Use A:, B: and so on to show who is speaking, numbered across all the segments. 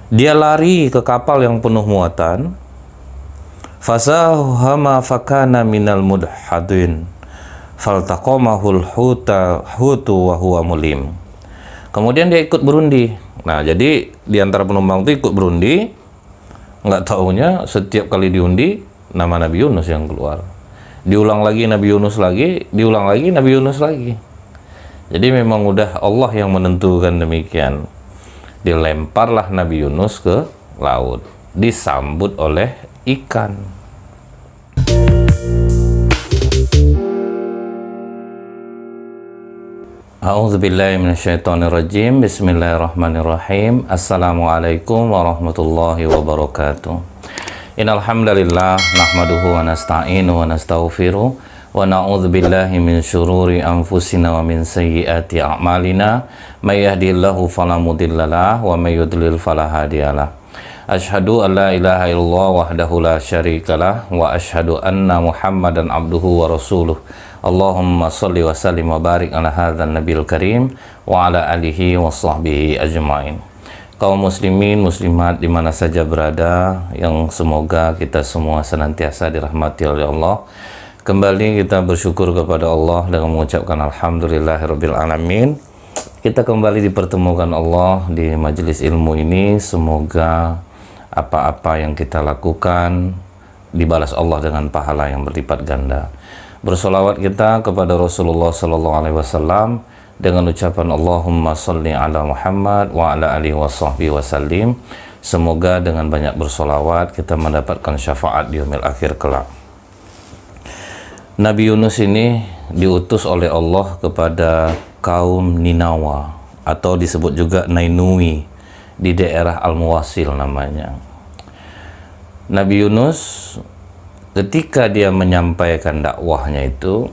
A: Dia lari ke kapal yang penuh muatan. Fasahama fakana minal mudhadin faltaqamahul hutu wa huwa mulim. Kemudian dia ikut berundi. Nah, jadi di antara penumpang itu ikut berundi. Nggak taunya setiap kali diundi nama Nabi Yunus yang keluar. Diulang lagi Nabi Yunus lagi, diulang lagi Nabi Yunus lagi. Jadi memang udah Allah yang menentukan demikian. Dilemparlah Nabi Yunus ke laut, disambut oleh ikan. A'udzubillahi minasyaitonirrajim. Bismillahirrahmanirrahim. Assalamualaikum warahmatullahi wabarakatuh. Innal hamdalillah nahmaduhu wa nasta'inu wa nastaghfiruh wa na'udzubillahi min syururi anfusina wa min sayyiati a'malina. May yahdihillahu fala mudhillalah wa may yudlil fala hadiyalah. Asyhadu an la ilaha illallah wahdahu la syarikalah wa asyhadu anna Muhammadan abduhu wa rasuluh. Allahumma sholli wa sallim wa barik ala hadzal nabiyil karim wa ala alihi wa sahbihi ajmain. Kaum muslimin muslimat di mana saja berada, yang semoga kita semua senantiasa dirahmati oleh Allah. Kembali kita bersyukur kepada Allah dengan mengucapkan alhamdulillahirabbil alamin. Kita kembali dipertemukan Allah di majelis ilmu ini. Semoga apa-apa yang kita lakukan dibalas Allah dengan pahala yang berlipat ganda. Bersolawat kita kepada Rasulullah SAW dengan ucapan Allahumma sholli ala Muhammad wa ala alihi wa sahbihi wasallim. Semoga dengan banyak bersolawat kita mendapatkan syafaat di yaumil akhir kelak. Nabi Yunus ini diutus oleh Allah kepada kaum Ninawa, atau disebut juga Nainui, di daerah Al-Muwasil namanya. Nabi Yunus ketika dia menyampaikan dakwahnya itu,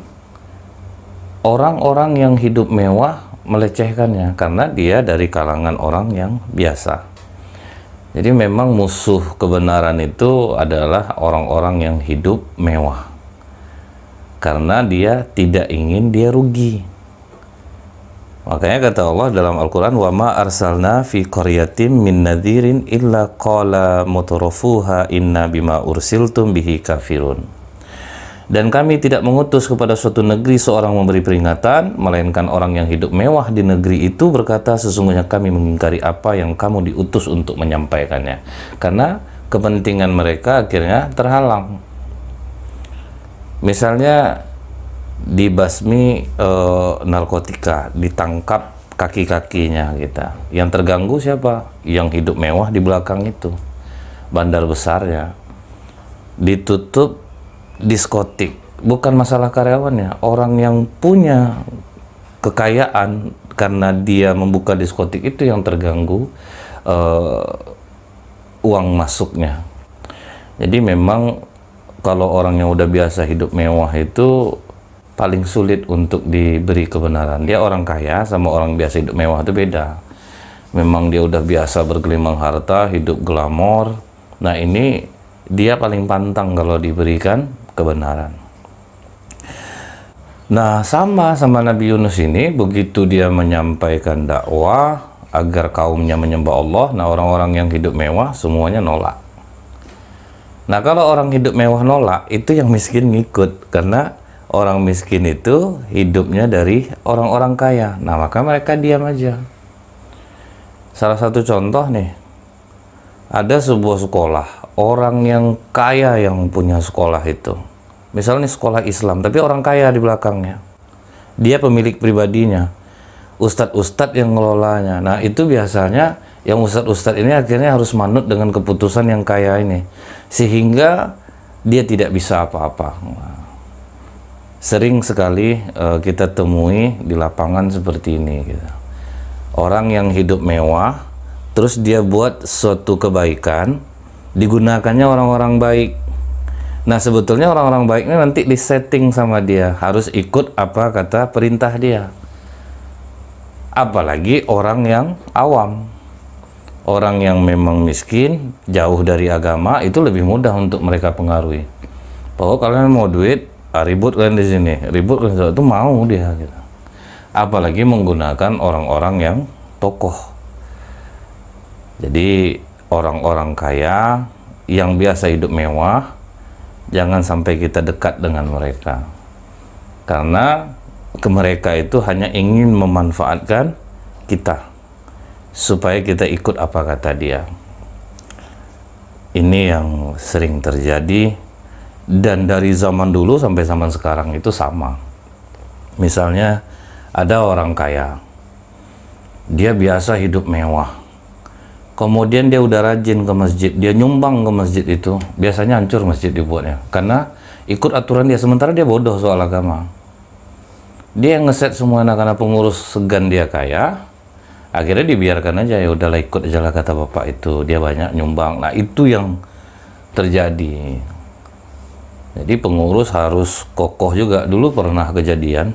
A: orang-orang yang hidup mewah melecehkannya karena dia dari kalangan orang yang biasa. Jadi memang musuh kebenaran itu adalah orang-orang yang hidup mewah, karena dia tidak ingin dia rugi. Makanya kata Allah dalam Al-Quran, wa ma arsalna fi qaryatin min nadhirin illa qala mutrafuha inna bima ursiltum bihi kafirun. Dan kami tidak mengutus kepada suatu negeri seorang memberi peringatan, melainkan orang yang hidup mewah di negeri itu berkata, sesungguhnya kami mengingkari apa yang kamu diutus untuk menyampaikannya. Karena kepentingan mereka akhirnya terhalang. Misalnya dibasmi narkotika, ditangkap kaki-kakinya kita. Yang terganggu siapa? Yang hidup mewah di belakang itu, bandar besarnya. Ditutup diskotik, bukan masalah karyawannya, orang yang punya kekayaan karena dia membuka diskotik itu yang terganggu uang masuknya. Jadi memang kalau orang yang udah biasa hidup mewah itu paling sulit untuk diberi kebenaran. Dia orang kaya sama orang biasa hidup mewah itu beda. Memang dia udah biasa bergelimang harta, hidup glamor. Nah ini dia paling pantang kalau diberikan kebenaran. Nah sama Nabi Yunus ini, begitu dia menyampaikan dakwah agar kaumnya menyembah Allah, nah orang-orang yang hidup mewah semuanya nolak. Nah kalau orang hidup mewah nolak, itu yang miskin ngikut, karena orang miskin itu hidupnya dari orang-orang kaya. Nah maka mereka diam aja. Salah satu contoh nih, ada sebuah sekolah, orang yang kaya yang punya sekolah itu, misalnya sekolah Islam tapi orang kaya di belakangnya, dia pemilik pribadinya, ustadz-ustadz yang ngelolanya. Nah itu biasanya yang ustadz-ustadz ini akhirnya harus manut dengan keputusan yang kaya ini, sehingga dia tidak bisa apa-apa. Sering sekali kita temui di lapangan seperti ini gitu. Orang yang hidup mewah terus dia buat suatu kebaikan, digunakannya orang-orang baik. Nah sebetulnya orang-orang baik ini nanti disetting sama dia, harus ikut apa kata perintah dia. Apalagi orang yang awam, orang yang memang miskin, jauh dari agama, itu lebih mudah untuk mereka pengaruhi. Bahwa kalian mau duit, ribut kalian di sini, ribut kalian itu mau dia gitu. Apalagi menggunakan orang-orang yang tokoh. Jadi orang-orang kaya yang biasa hidup mewah, jangan sampai kita dekat dengan mereka, karena mereka itu hanya ingin memanfaatkan kita supaya kita ikut apa kata dia. Ini yang sering terjadi, dan dari zaman dulu sampai zaman sekarang itu sama. Misalnya ada orang kaya, dia biasa hidup mewah, kemudian dia udah rajin ke masjid, dia nyumbang ke masjid itu, biasanya hancur masjid dibuatnya karena ikut aturan dia, sementara dia bodoh soal agama. Dia yang ngeset semua anak-anak pengurus segan dia kaya, akhirnya dibiarkan aja, ya udahlah ikut aja lah kata bapak itu, dia banyak nyumbang. Nah itu yang terjadi. Jadi pengurus harus kokoh juga. Dulu pernah kejadian,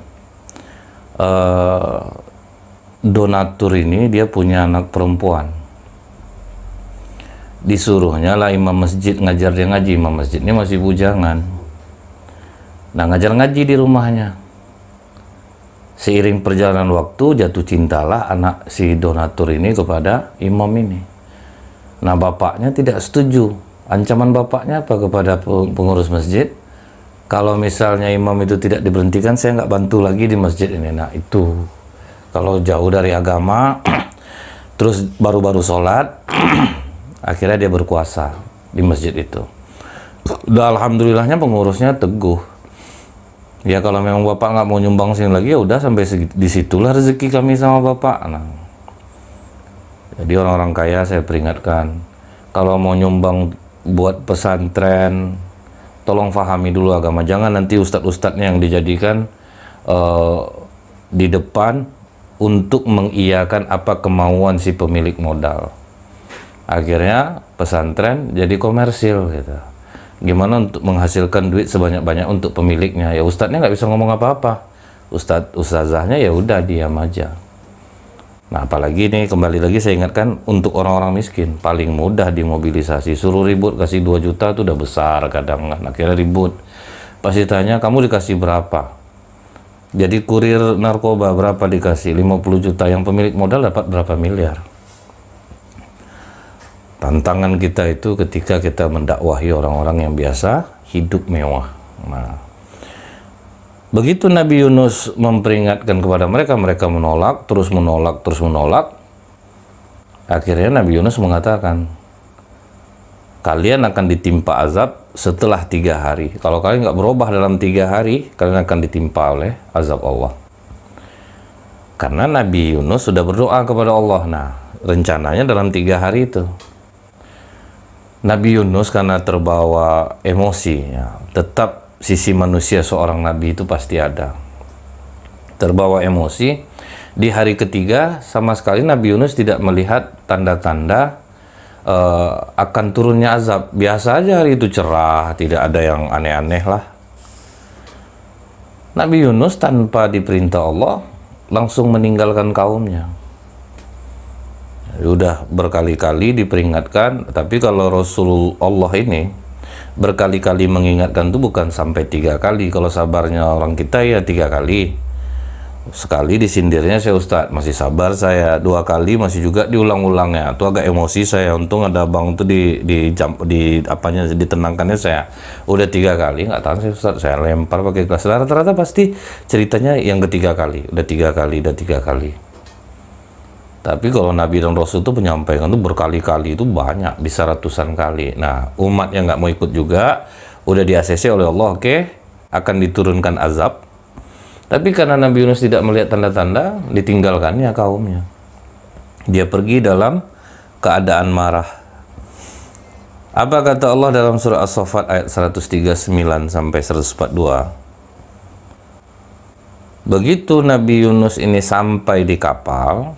A: donatur ini dia punya anak perempuan, disuruhnya lah imam masjid ngajar dia ngaji. Imam masjidnya masih bujangan, nah ngajar ngaji di rumahnya. Seiring perjalanan waktu, jatuh cintalah anak si donatur ini kepada imam ini. Nah bapaknya tidak setuju. Ancaman bapaknya apa kepada pengurus masjid? Kalau misalnya imam itu tidak diberhentikan, saya nggak bantu lagi di masjid ini. Nah itu, kalau jauh dari agama, terus baru-baru sholat, akhirnya dia berkuasa di masjid itu. Dan alhamdulillahnya pengurusnya teguh. Ya kalau memang bapak nggak mau nyumbang sini lagi, ya udah sampai disitulah rezeki kami sama bapak. Nah, jadi orang-orang kaya saya peringatkan, kalau mau nyumbang buat pesantren, tolong fahami dulu agama. Jangan nanti ustadz-ustadznya yang dijadikan di depan untuk mengiyakan apa kemauan si pemilik modal. Akhirnya pesantren jadi komersil gitu. Gimana untuk menghasilkan duit sebanyak-banyak untuk pemiliknya? Ya ustadznya nggak bisa ngomong apa-apa, ustazahnya ya udah diam aja. Nah apalagi nih, kembali lagi saya ingatkan, untuk orang-orang miskin paling mudah dimobilisasi. Suruh ribut kasih 2 juta tuh udah besar kadang kan, akhirnya ribut. Pasti tanya kamu dikasih berapa, jadi kurir narkoba berapa dikasih 50 juta, yang pemilik modal dapat berapa miliar. Tantangan kita itu ketika kita mendakwahi orang-orang yang biasa hidup mewah. Nah, begitu Nabi Yunus memperingatkan kepada mereka, mereka menolak, terus menolak, terus menolak. Akhirnya Nabi Yunus mengatakan, kalian akan ditimpa azab setelah 3 hari. Kalau kalian nggak berubah dalam 3 hari, kalian akan ditimpa oleh azab Allah. Karena Nabi Yunus sudah berdoa kepada Allah. Nah, rencananya dalam 3 hari itu. Nabi Yunus karena terbawa emosi, ya, tetap sisi manusia seorang nabi itu pasti ada. Terbawa emosi, di hari ketiga sama sekali Nabi Yunus tidak melihat tanda-tanda akan turunnya azab. Biasa aja hari itu cerah, tidak ada yang aneh-aneh lah. Nabi Yunus tanpa diperintah Allah langsung meninggalkan kaumnya. Udah berkali-kali diperingatkan, tapi kalau Rasulullah ini berkali-kali mengingatkan itu bukan sampai 3 kali. Kalau sabarnya orang kita ya 3 kali. Sekali disindirnya saya, Ustadz masih sabar saya, 2 kali masih juga diulang-ulangnya. Itu agak emosi saya, untung ada abang itu ditenangkannya saya. Udah 3 kali nggak tahan saya, Ustadz saya lempar pakai gelas. Rata-rata pasti ceritanya yang ketiga kali, udah 3 kali, udah 3 kali. Tapi kalau Nabi dan Rasul itu menyampaikan itu berkali-kali, itu banyak, bisa ratusan kali. Nah, umat yang nggak mau ikut juga, udah di-ACC oleh Allah, oke, akan diturunkan azab. Tapi karena Nabi Yunus tidak melihat tanda-tanda, ditinggalkannya kaumnya. Dia pergi dalam keadaan marah. Apa kata Allah dalam surah As-Saffat ayat 139 sampai 142? Begitu Nabi Yunus ini sampai di kapal,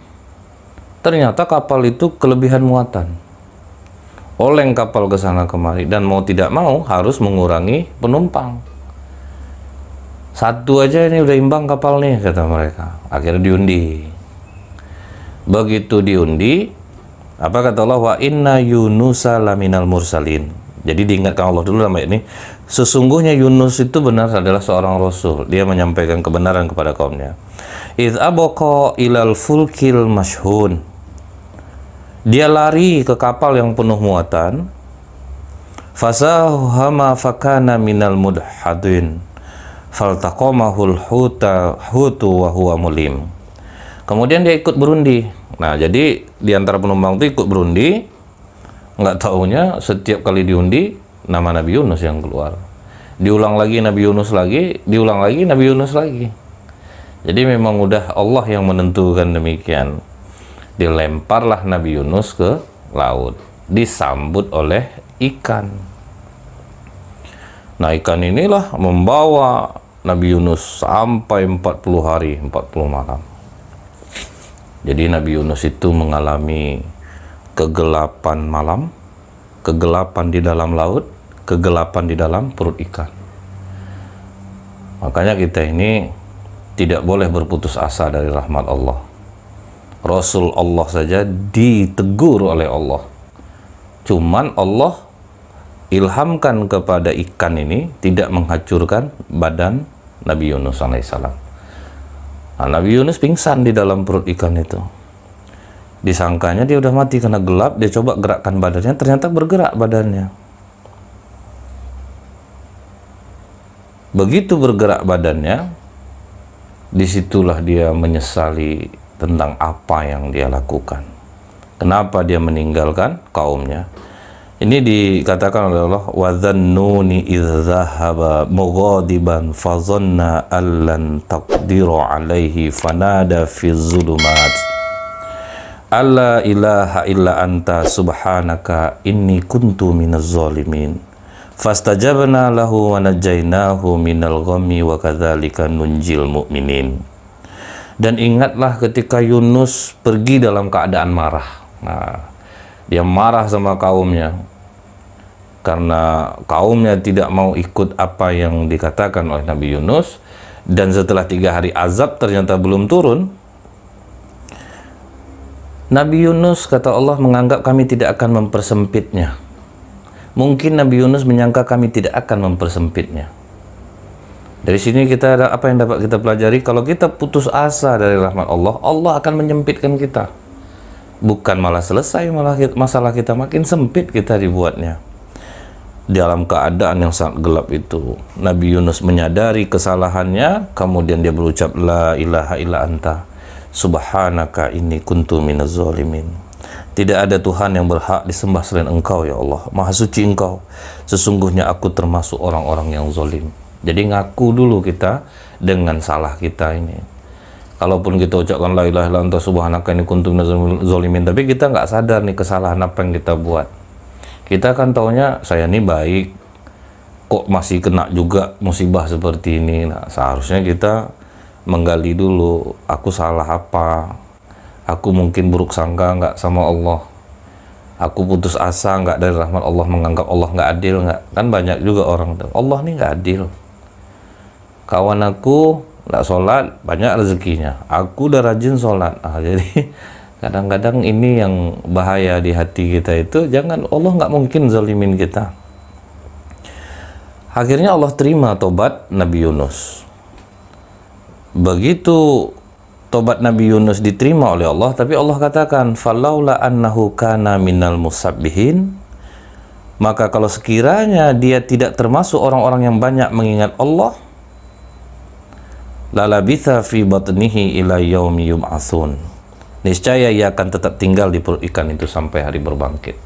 A: ternyata kapal itu kelebihan muatan. Oleng kapal ke sana kemari, dan mau tidak mau harus mengurangi penumpang. 1 aja ini udah imbang kapal nih, kata mereka. Akhirnya diundi. Begitu diundi, apa kata Allah? Wa inna Yunusa laminal mursalin. Jadi diingatkan Allah dulu dalam ayat ini, sesungguhnya Yunus itu benar adalah seorang rasul. Dia menyampaikan kebenaran kepada kaumnya. Idh abaqa ilal fulkil mashhun. Dia lari ke kapal yang penuh muatan. Fasahama fakana minal mudhadin faltaqamahul hutu wa huwa mulim. Kemudian dia ikut berundi. Nah, jadi di antara penumpang itu ikut berundi. Nggak taunya setiap kali diundi nama Nabi Yunus yang keluar. Diulang lagi Nabi Yunus lagi, diulang lagi Nabi Yunus lagi. Jadi memang udah Allah yang menentukan demikian. Dilemparlah Nabi Yunus ke laut, disambut oleh ikan. Nah, ikan inilah membawa Nabi Yunus sampai 40 hari, 40 malam. Jadi Nabi Yunus itu mengalami kegelapan malam, kegelapan di dalam laut, kegelapan di dalam perut ikan. Makanya kita ini tidak boleh berputus asa dari rahmat Allah. Rasul Allah saja ditegur oleh Allah. Cuman Allah ilhamkan kepada ikan ini tidak menghancurkan badan Nabi Yunus alaihissalam. Nah, Nabi Yunus pingsan di dalam perut ikan itu. Disangkanya dia udah mati karena gelap. Dia coba gerakkan badannya, ternyata bergerak badannya. Begitu bergerak badannya, disitulah dia menyesali tentang apa yang dia lakukan. Kenapa dia meninggalkan kaumnya? Ini dikatakan oleh Allah, wa dhannuni idh dhahaba mughadiban fa dhanna allan taqdiru alaihi fanada fi dhulumat alla ilaha illa anta subhanaka inni kuntu minaz zalimin fastajabna lahu wa najainahu minal ghammi wa kadzalika nunjil mu'minin. Dan ingatlah ketika Yunus pergi dalam keadaan marah. Nah, dia marah sama kaumnya karena kaumnya tidak mau ikut apa yang dikatakan oleh Nabi Yunus. Dan setelah 3 hari azab ternyata belum turun. Nabi Yunus, kata Allah, menganggap kami tidak akan mempersempitnya. Mungkin Nabi Yunus menyangka kami tidak akan mempersempitnya. Dari sini kita ada apa yang dapat kita pelajari? Kalau kita putus asa dari rahmat Allah, Allah akan menyempitkan kita. Bukan malah selesai, malah masalah kita makin sempit kita dibuatnya. Dalam keadaan yang sangat gelap itu, Nabi Yunus menyadari kesalahannya, kemudian dia berucap, la ilaha illa anta subhanaka inni kuntu minaz zalimin. Tidak ada Tuhan yang berhak disembah selain Engkau, ya Allah. Maha suci Engkau. Sesungguhnya aku termasuk orang-orang yang zalim. Jadi ngaku dulu kita dengan salah kita ini. Kalaupun kita ucapkan la ilaha illa anta subhanaka inni kuntu minaz zalimin, tapi kita nggak sadar nih kesalahan apa yang kita buat. Kita kan taunya saya ini baik, kok masih kena juga musibah seperti ini. Nah, seharusnya kita menggali dulu, aku salah apa? Aku mungkin buruk sangka nggak sama Allah? Aku putus asa nggak dari rahmat Allah, menganggap Allah nggak adil nggak? Kan banyak juga orang tuh, Allah nih nggak adil. Kawan aku nggak sholat, banyak rezekinya. Aku udah rajin sholat. Jadi kadang-kadang ini yang bahaya di hati kita itu, jangan, Allah nggak mungkin zalimin kita. Akhirnya Allah terima tobat Nabi Yunus. Begitu tobat Nabi Yunus diterima oleh Allah, tapi Allah katakan, falaula annahu kana minal musabbihin, maka kalau sekiranya dia tidak termasuk orang-orang yang banyak mengingat Allah, lalabitha fi batnihi ila yaumi yub'atsun, niscaya ia akan tetap tinggal di perut ikan itu sampai hari berbangkit.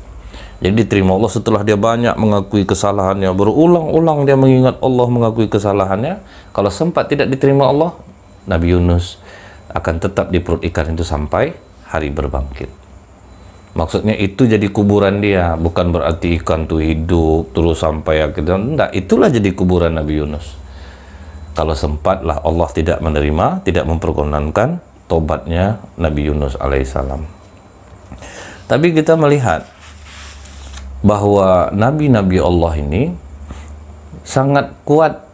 A: Jadi diterima Allah setelah dia banyak mengakui kesalahannya, berulang-ulang dia mengingat Allah, mengakui kesalahannya. Kalau sempat tidak diterima Allah, Nabi Yunus akan tetap di perut ikan itu sampai hari berbangkit. Maksudnya itu jadi kuburan dia, bukan berarti ikan itu hidup terus sampai akhirnya. Enggak, itulah jadi kuburan Nabi Yunus. Kalau sempatlah Allah tidak menerima, tidak memperkenankan tobatnya Nabi Yunus alaihissalam. Tapi kita melihat bahwa nabi-nabi Allah ini sangat kuat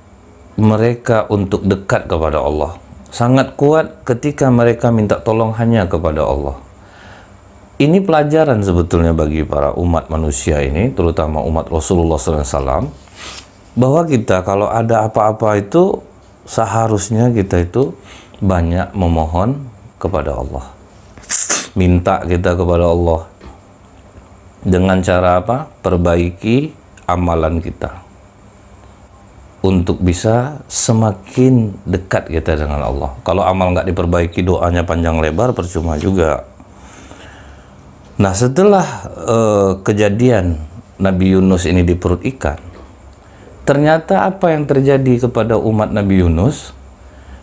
A: mereka untuk dekat kepada Allah. Sangat kuat ketika mereka minta tolong hanya kepada Allah. Ini pelajaran sebetulnya bagi para umat manusia ini, terutama umat Rasulullah SAW, bahwa kita kalau ada apa-apa itu seharusnya kita itu banyak memohon kepada Allah. Minta kita kepada Allah. Dengan cara apa? Perbaiki amalan kita untuk bisa semakin dekat kita dengan Allah. Kalau amal nggak diperbaiki, doanya panjang lebar, percuma juga. Nah, setelah kejadian Nabi Yunus ini di perut ikan, ternyata apa yang terjadi kepada umat Nabi Yunus?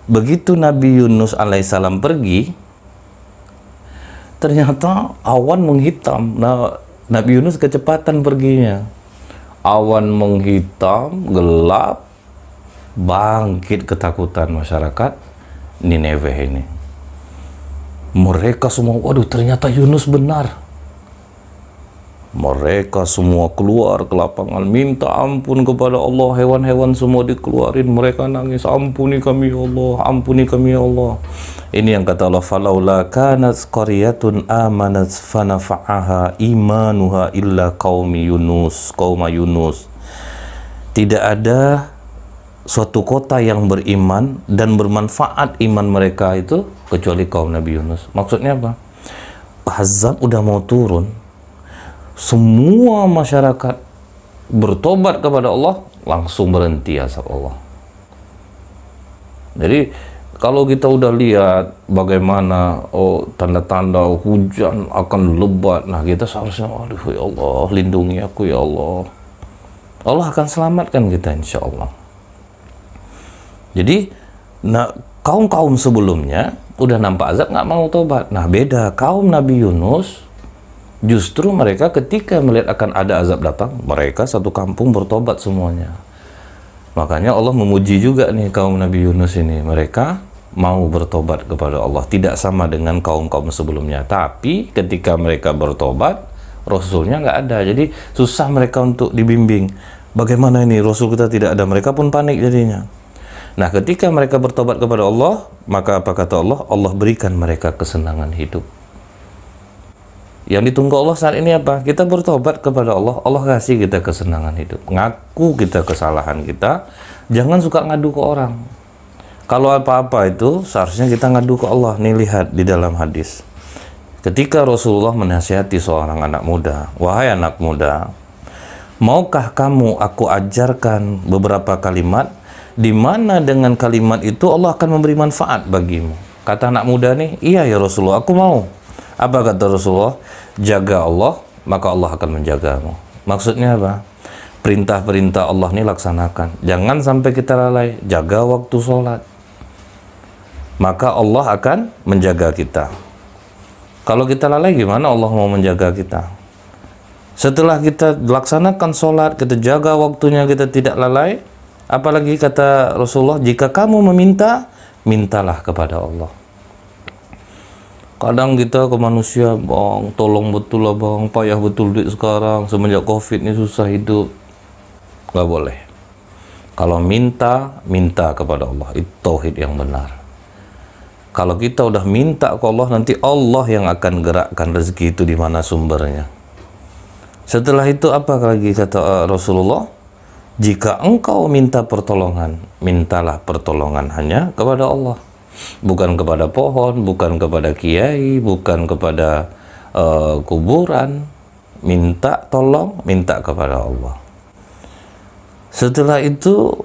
A: Begitu Nabi Yunus alaihissalam pergi, ternyata awan menghitam. Nah, Nabi Yunus kecepatan perginya. Awan menghitam, gelap, bangkit ketakutan masyarakat Nineveh ini. Mereka semua, waduh, ternyata Yunus benar. Mereka semua keluar ke lapangan, minta ampun kepada Allah. Hewan-hewan semua dikeluarin, mereka nangis, ampuni kami ya Allah, ampuni kami ya Allah. Ini yang kata Allah, falaula kanat qaryatun amanat fanafa'aha imanuha illa qauma Yunus. Tidak ada suatu kota yang beriman dan bermanfaat iman mereka itu kecuali kaum Nabi Yunus. Maksudnya apa? Azab udah mau turun, semua masyarakat bertobat kepada Allah, langsung berhenti azab Allah. Jadi kalau kita udah lihat bagaimana tanda-tanda hujan akan lebat, nah kita seharusnya, aduh ya Allah, lindungi aku ya Allah. Allah akan selamatkan kita insya Allah. Jadi nah, kaum-kaum sebelumnya udah nampak azab nggak mau tobat. Nah beda kaum Nabi Yunus, justru mereka ketika melihat akan ada azab datang, mereka satu kampung bertobat semuanya. Makanya Allah memuji juga nih kaum Nabi Yunus ini. Mereka mau bertobat kepada Allah. Tidak sama dengan kaum-kaum sebelumnya. Tapi ketika mereka bertobat, Rasulnya nggak ada. Jadi susah mereka untuk dibimbing. Bagaimana ini Rasul kita tidak ada? Mereka pun panik jadinya. Nah ketika mereka bertobat kepada Allah, maka apa kata Allah? Allah berikan mereka kesenangan hidup. Yang ditunggu Allah saat ini apa? Kita bertobat kepada Allah, Allah kasih kita kesenangan hidup. Ngaku kita kesalahan kita, jangan suka ngadu ke orang. Kalau apa-apa itu seharusnya kita ngadu ke Allah. Nih lihat di dalam hadis. Ketika Rasulullah menasihati seorang anak muda, wahai anak muda, maukah kamu aku ajarkan beberapa kalimat di mana dengan kalimat itu Allah akan memberi manfaat bagimu? Kata anak muda nih, iya ya Rasulullah, aku mau. Apa kata Rasulullah? Jaga Allah, maka Allah akan menjagamu. Maksudnya apa? Perintah-perintah Allah ini laksanakan. Jangan sampai kita lalai. Jaga waktu sholat, maka Allah akan menjaga kita. Kalau kita lalai, gimana Allah mau menjaga kita? Setelah kita laksanakan sholat, kita jaga waktunya, kita tidak lalai. Apalagi kata Rasulullah, jika kamu meminta, mintalah kepada Allah. Kadang kita ke manusia, bang, tolong betul lah bang, payah betul duit sekarang, semenjak COVID ini susah hidup. Gak boleh. Kalau minta, minta kepada Allah. Itu tauhid yang benar. Kalau kita udah minta ke Allah, nanti Allah yang akan gerakkan rezeki itu di mana sumbernya. Setelah itu apa lagi kata Rasulullah? Jika engkau minta pertolongan, mintalah pertolongan hanya kepada Allah. Bukan kepada pohon, bukan kepada kiai, bukan kepada kuburan. Minta tolong, minta kepada Allah. Setelah itu,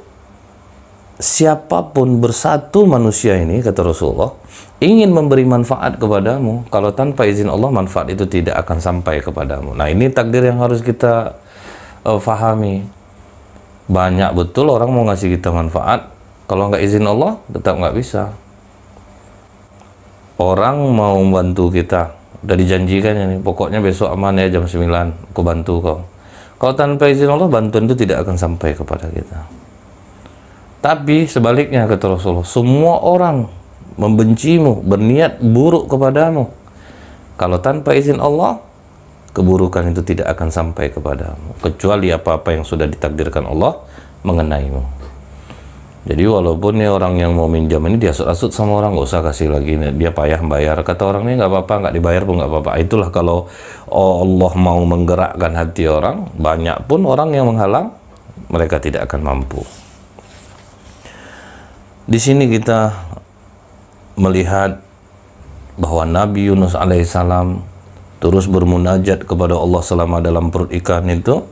A: siapapun bersatu manusia ini, kata Rasulullah, ingin memberi manfaat kepadamu. Kalau tanpa izin Allah, manfaat itu tidak akan sampai kepadamu. Nah ini takdir yang harus kita fahami. Banyak betul orang mau ngasih kita manfaat, kalau nggak izin Allah, tetap nggak bisa. Orang mau bantu kita, udah dijanjikan ya nih, pokoknya besok aman ya jam 9, aku bantu kau. Kalau tanpa izin Allah, bantuan itu tidak akan sampai kepada kita. Tapi sebaliknya kata Rasulullah, semua orang membencimu, berniat buruk kepadamu. Kalau tanpa izin Allah, keburukan itu tidak akan sampai kepadamu, kecuali apa-apa yang sudah ditakdirkan Allah mengenaimu. Jadi walaupun nih orang yang mau minjam ini dia asut-asut sama orang, nggak usah kasih lagi, dia payah bayar. Kata orang ini nggak apa-apa, nggak dibayar pun nggak apa-apa. Itulah kalau Allah mau menggerakkan hati orang, banyak pun orang yang menghalang, mereka tidak akan mampu. Di sini kita melihat bahwa Nabi Yunus alaihissalam terus bermunajat kepada Allah selama dalam perut ikan itu,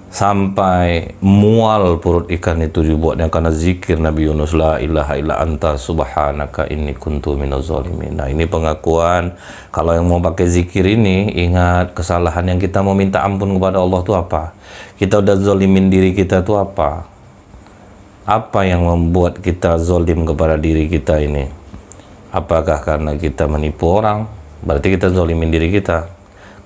A: sampai mual perut ikan itu dibuatnya karena zikir Nabi Yunus, la ilaha illa anta subhanaka inni kuntu minaz zalimin. Nah, ini pengakuan kalau yang mau pakai zikir ini, ingat kesalahan yang kita mau minta ampun kepada Allah itu apa? Kita udah zalimin diri kita itu apa? Apa yang membuat kita zalim kepada diri kita ini? Apakah karena kita menipu orang? Berarti kita zalimin diri kita.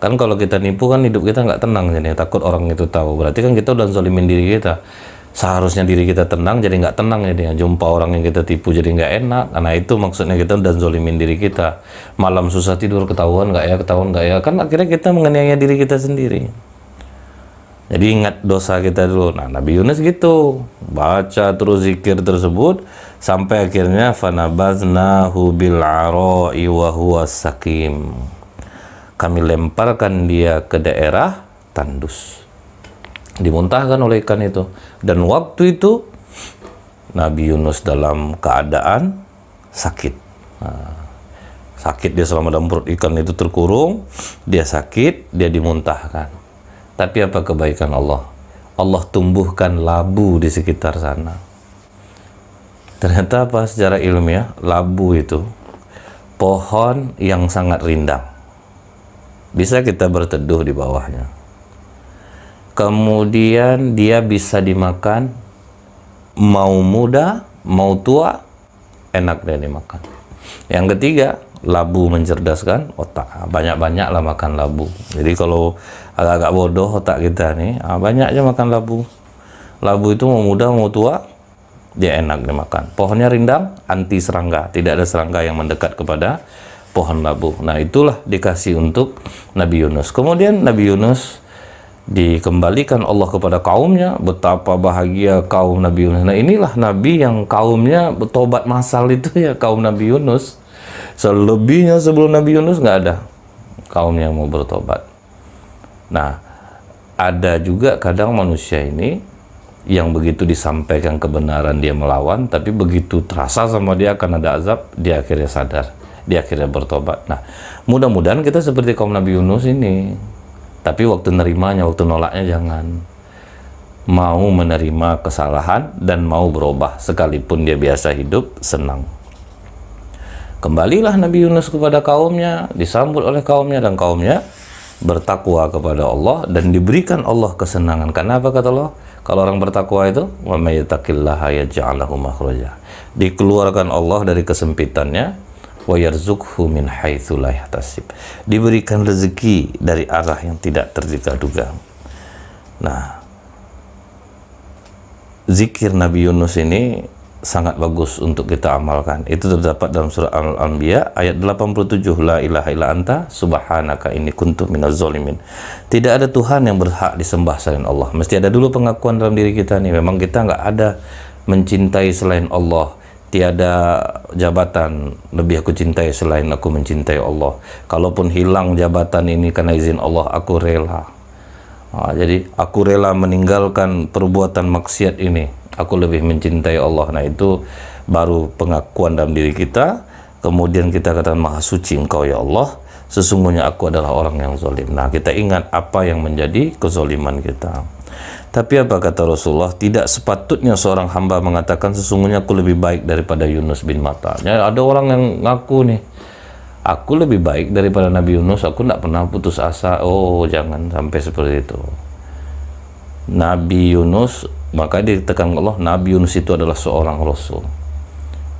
A: Kan kalau kita nipu kan hidup kita nggak tenang, jadi takut orang itu tahu. Berarti kan kita udah zalimin diri kita. Seharusnya diri kita tenang, jadi nggak tenang, jadi jumpa orang yang kita tipu jadi nggak enak. Karena itu maksudnya kita udah zalimin diri kita. Malam susah tidur, ketahuan nggak ya, ketahuan nggak ya, kan akhirnya kita menganiaya diri kita sendiri. Jadi ingat dosa kita dulu. Nah, Nabi Yunus gitu, baca terus zikir tersebut sampai akhirnya fanabaznahu bil ara'i wa huwa sakim. Kami lemparkan dia ke daerah tandus, dimuntahkan oleh ikan itu. Dan waktu itu Nabi Yunus dalam keadaan sakit. Sakit dia selama dalam perut ikan itu terkurung, dia sakit, dia dimuntahkan. Tapi apa kebaikan Allah? Allah tumbuhkan labu di sekitar sana. Ternyata apa? Secara ilmiah, labu itu pohon yang sangat rindang. Bisa kita berteduh di bawahnya. Kemudian dia bisa dimakan, mau muda, mau tua, enak dia dimakan. Yang ketiga, labu mencerdaskan otak. Banyak-banyaklah makan labu. Jadi kalau agak-agak bodoh otak kita nih, banyak aja makan labu. Labu itu mau muda, mau tua, dia enak dimakan. Pohonnya rindang, anti serangga. Tidak ada serangga yang mendekat kepada pohon labu. Nah, itulah dikasih untuk Nabi Yunus. Kemudian Nabi Yunus dikembalikan Allah kepada kaumnya. Betapa bahagia kaum Nabi Yunus. Nah, inilah Nabi yang kaumnya bertobat massal itu ya, kaum Nabi Yunus. Selebihnya sebelum Nabi Yunus nggak ada kaum yang mau bertobat. Nah, ada juga kadang manusia ini yang begitu disampaikan kebenaran dia melawan, tapi begitu terasa sama dia akan ada azab, dia akhirnya sadar, dia akhirnya bertobat. Nah, mudah-mudahan kita seperti kaum Nabi Yunus ini. Tapi waktu nerimanya, waktu nolaknya jangan. Mau menerima kesalahan dan mau berubah, sekalipun dia biasa hidup senang. Kembalilah Nabi Yunus kepada kaumnya, disambut oleh kaumnya, dan kaumnya bertakwa kepada Allah dan diberikan Allah kesenangan. Karena apa kata Allah? Kalau orang bertakwa itu, wa may yattaqillaha yaj'al lahu makhraja. Dikeluarkan Allah dari kesempitannya, wa yarzuqhu min haitsu la yahtasib. Diberikan rezeki dari arah yang tidak terduga-duga. Nah, zikir Nabi Yunus ini sangat bagus untuk kita amalkan. Itu terdapat dalam surah Al-Anbiya ayat 87, la ilaha illa anta subhanaka inni kuntu minaz zalimin. Tidak ada Tuhan yang berhak disembah selain Allah. Mesti ada dulu pengakuan dalam diri kita nih, memang kita nggak ada mencintai selain Allah. Tiada jabatan lebih aku cintai selain aku mencintai Allah. Kalaupun hilang jabatan ini karena izin Allah, aku rela. Jadi aku rela meninggalkan perbuatan maksiat ini, aku lebih mencintai Allah. Nah, itu baru pengakuan dalam diri kita. Kemudian kita katakan, maha suci Engkau ya Allah, sesungguhnya aku adalah orang yang zalim. Nah, kita ingat apa yang menjadi kezaliman kita. Tapi apa kata Rasulullah? Tidak sepatutnya seorang hamba mengatakan sesungguhnya aku lebih baik daripada Yunus bin Matta. Ya, ada orang yang ngaku nih, aku lebih baik daripada Nabi Yunus, aku tidak pernah putus asa. Oh, jangan sampai seperti itu. Nabi Yunus, maka ditekan Allah, Nabi Yunus itu adalah seorang Rasul.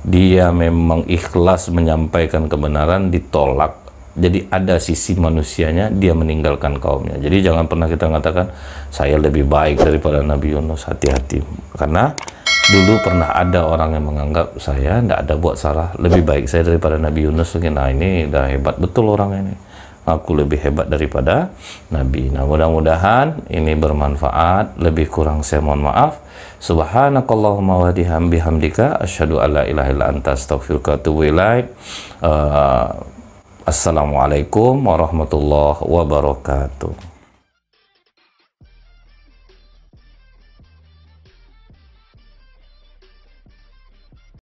A: Dia memang ikhlas menyampaikan kebenaran, ditolak. Jadi ada sisi manusianya, dia meninggalkan kaumnya. Jadi jangan pernah kita mengatakan saya lebih baik daripada Nabi Yunus. Hati-hati, karena dulu pernah ada orang yang menganggap saya tidak ada buat salah, lebih baik saya daripada Nabi Yunus. Nah, ini udah hebat betul orang ini, aku lebih hebat daripada Nabi. Nah, mudah-mudahan ini bermanfaat. Lebih kurang saya mohon maaf. Subhanakallahumma wa bihamdika asyhadu an la ilaha illa anta astaghfiruka wa atubu ilaik. Assalamualaikum warahmatullahi wabarakatuh.